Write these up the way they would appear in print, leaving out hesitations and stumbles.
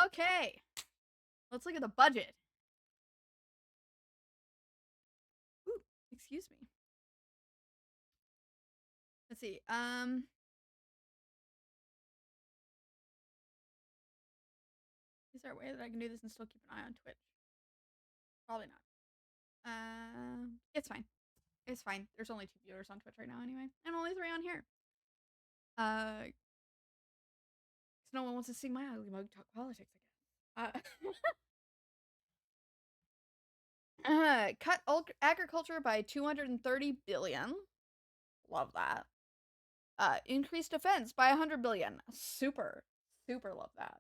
Okay. Let's look at the budget. Ooh, excuse me. Let's see. Is there a way that I can do this and still keep an eye on Twitch? Probably not. It's fine. It's fine. There's only 2 viewers on Twitch right now anyway, and only 3 on here. Cause no one wants to see my ugly mug talk politics again. Cut agriculture by 230 billion. Love that. Increase defense by 100 billion. Super love that.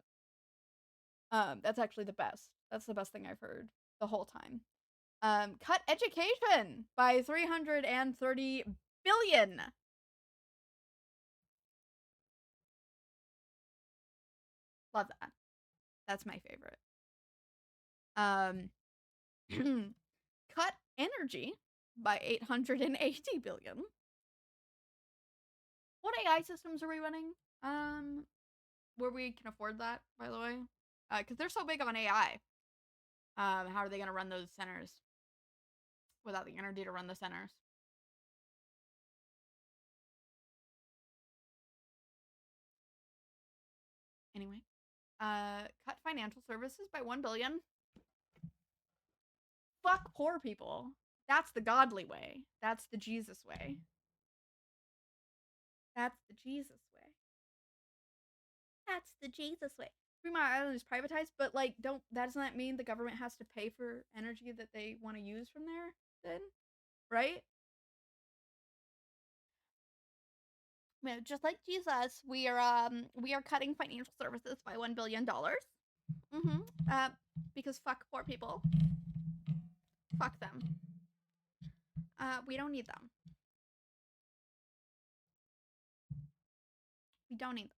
That's actually the best. That's the best thing I've heard the whole time. Cut education by 330 billion. Love that. That's my favorite. Cut energy by 880 billion. What AI systems are we running? Where we can afford that, by the way? Because they're so big on AI. How are they going to run those centers without the energy to run the centers? Anyway, cut financial services by 1 billion. Fuck poor people. That's the godly way. That's the Jesus way. That's the Jesus way. That's the Jesus way. Fremont Island is privatized, but like, doesn't that mean the government has to pay for energy that they want to use from there? Then, right? Just like Jesus, we are cutting financial services by $1 billion. Mm-hmm. Because fuck poor people. Fuck them. We don't need them. We don't need them.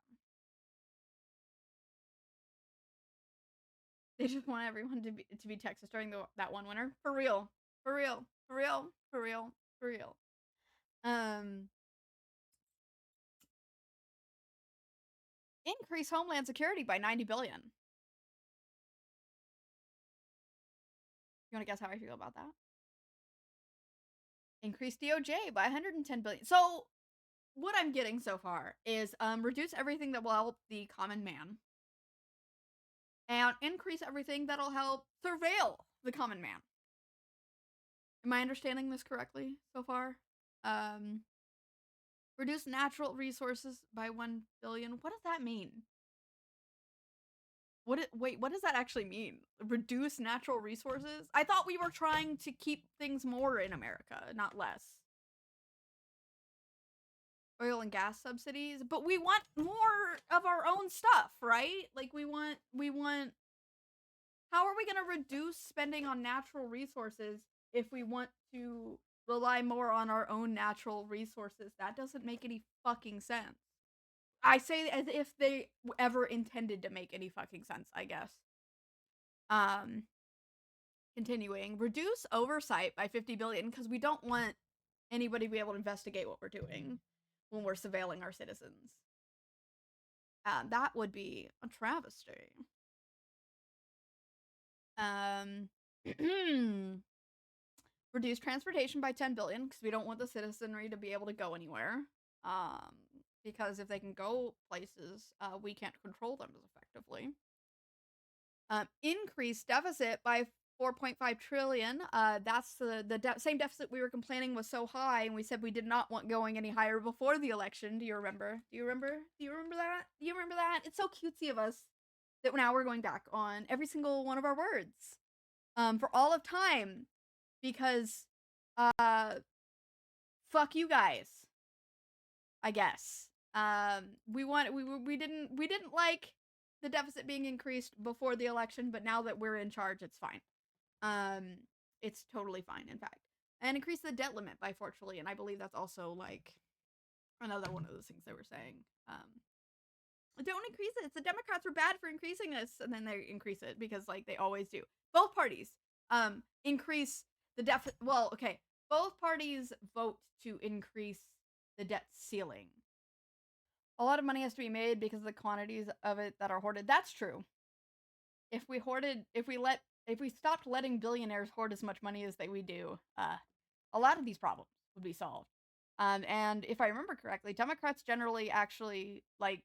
They just want everyone to be Texas during that one winter. For real. For real. For real. For real. For real. Increase homeland security by 90 billion. You want to guess how I feel about that? Increase DOJ by 110 billion. So what I'm getting so far is reduce everything that will help the common man and increase everything that'll help surveil the common man. Am I understanding this correctly so far? Reduce natural resources by 1 billion. What does that mean? Wait, what does that actually mean? Reduce natural resources? I thought we were trying to keep things more in America, not less. Oil and gas subsidies, but we want more of our own stuff, right? Like we want how are we going to reduce spending on natural resources if we want to rely more on our own natural resources? That doesn't make any fucking sense. I say as if they ever intended to make any fucking sense, I guess. Continuing, reduce oversight by 50 billion because we don't want anybody to be able to investigate what we're doing when we're surveilling our citizens. That would be a travesty. Reduce transportation by 10 billion because we don't want the citizenry to be able to go anywhere. Because if they can go places, we can't control them as effectively. Increase deficit by 4.5 trillion. That's the same deficit we were complaining was so high, and we said we did not want going any higher before the election. Do you remember? Do you remember that? It's so cutesy of us that now we're going back on every single one of our words for all of time because fuck you guys, I guess. We didn't like the deficit being increased before the election, but now that we're in charge, it's fine. It's totally fine, in fact. And increase the debt limit by 4 trillion. I believe that's also like another one of those things they were saying. Don't increase it. The Democrats were bad for increasing this, and then they increase it because like they always do. Both parties increase the deficit. Well, okay, both parties vote to increase the debt ceiling. A lot of money has to be made because of the quantities of it that are hoarded. That's true. if we stopped letting billionaires hoard as much money as we do, a lot of these problems would be solved. And if I remember correctly, Democrats generally actually like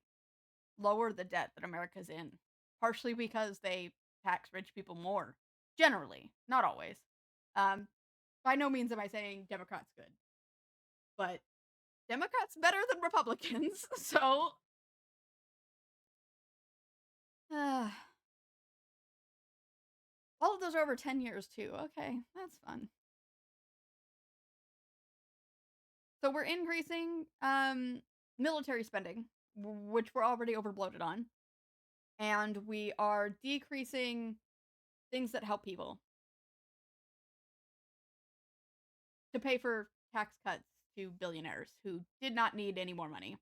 lower the debt that America's in, partially because they tax rich people more. Generally, not always. Um, by no means am I saying Democrats good, but Democrats better than Republicans. So, uh, all of those are over 10 years too. Okay, that's fun. So we're increasing military spending, which we're already overbloated on, and we are decreasing things that help people to pay for tax cuts to billionaires who did not need any more money.